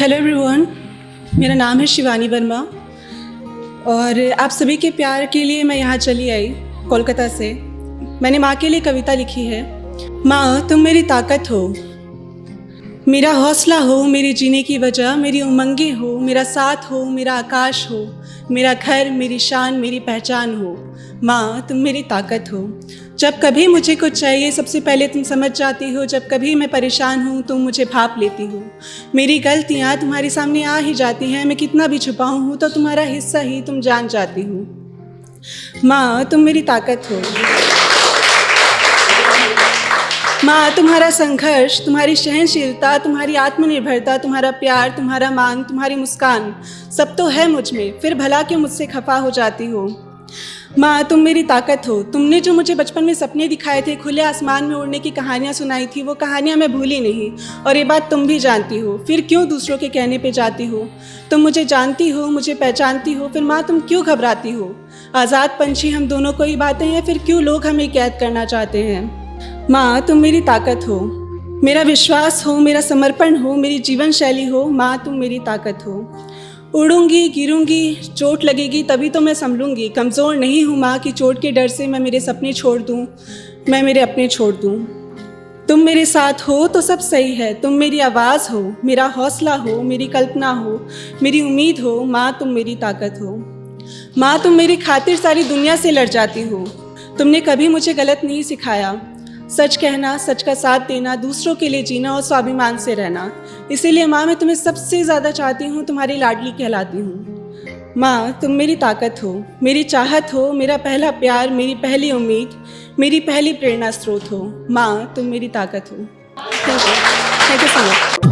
Hello everyone, मेरा नाम है शिवानी वर्मा और आप सभी के प्यार के लिए मैं यहाँ चली आई कोलकाता से। मैंने माँ के लिए कविता लिखी है। माँ तुम मेरी ताकत हो, मेरा हौसला हो, मेरी जीने की वजह, मेरी उमंगें हो, मेरा साथ हो, मेरा आकाश हो, मेरा घर, मेरी शान, मेरी पहचान हो। माँ तुम मेरी ताकत हो। जब कभी मुझे कुछ चाहिए सबसे पहले तुम समझ जाती हो। जब कभी मैं परेशान हूँ तुम मुझे भाप लेती हो। मेरी गलतियाँ तुम्हारे सामने आ ही जाती हैं। मैं कितना भी छुपाऊँ हूँ तो तुम्हारा हिस्सा ही तुम जान जाती हो। माँ तुम मेरी ताकत हो। माँ तुम्हारा संघर्ष, तुम्हारी सहनशीलता, तुम्हारी आत्मनिर्भरता, तुम्हारा प्यार, तुम्हारा मान, तुम्हारी मुस्कान सब तो है मुझ में, फिर भला क्यों मुझसे खफा हो जाती हो। माँ तुम मेरी ताकत हो। तुमने जो मुझे बचपन में सपने दिखाए थे, खुले आसमान में उड़ने की कहानियाँ सुनाई थी, वो कहानियाँ मैं भूली नहीं और ये बात तुम भी जानती हो। फिर क्यों दूसरों के कहने पे जाती हो। तुम मुझे जानती हो, मुझे पहचानती हो, फिर माँ तुम क्यों घबराती हो। आज़ाद पंछी हम दोनों को ही बातें हैं, फिर क्यों लोग हमें कैद करना चाहते हैं। माँ तुम मेरी ताकत हो, मेरा विश्वास हो, मेरा समर्पण हो, मेरी जीवन शैली हो। माँ तुम मेरी ताकत हो। उड़ूंगी, गिरूंगी, चोट लगेगी तभी तो मैं संभलूंगी। कमज़ोर नहीं हूँ माँ कि चोट के डर से मैं मेरे सपने छोड़ दूँ, मैं मेरे अपने छोड़ दूँ। तुम मेरे साथ हो तो सब सही है। तुम मेरी आवाज़ हो, मेरा हौसला हो, मेरी कल्पना हो, मेरी उम्मीद हो। माँ तुम मेरी ताकत हो। माँ तुम मेरी खातिर सारी दुनिया से लड़ जाती हो। तुमने कभी मुझे गलत नहीं सिखाया। सच कहना, सच का साथ देना, दूसरों के लिए जीना और स्वाभिमान से रहना। इसीलिए माँ मैं तुम्हें सबसे ज़्यादा चाहती हूँ, तुम्हारी लाडली कहलाती हूँ। माँ तुम मेरी ताकत हो, मेरी चाहत हो, मेरा पहला प्यार, मेरी पहली उम्मीद, मेरी पहली प्रेरणा स्रोत हो। माँ तुम मेरी ताकत हो। Thank you so much.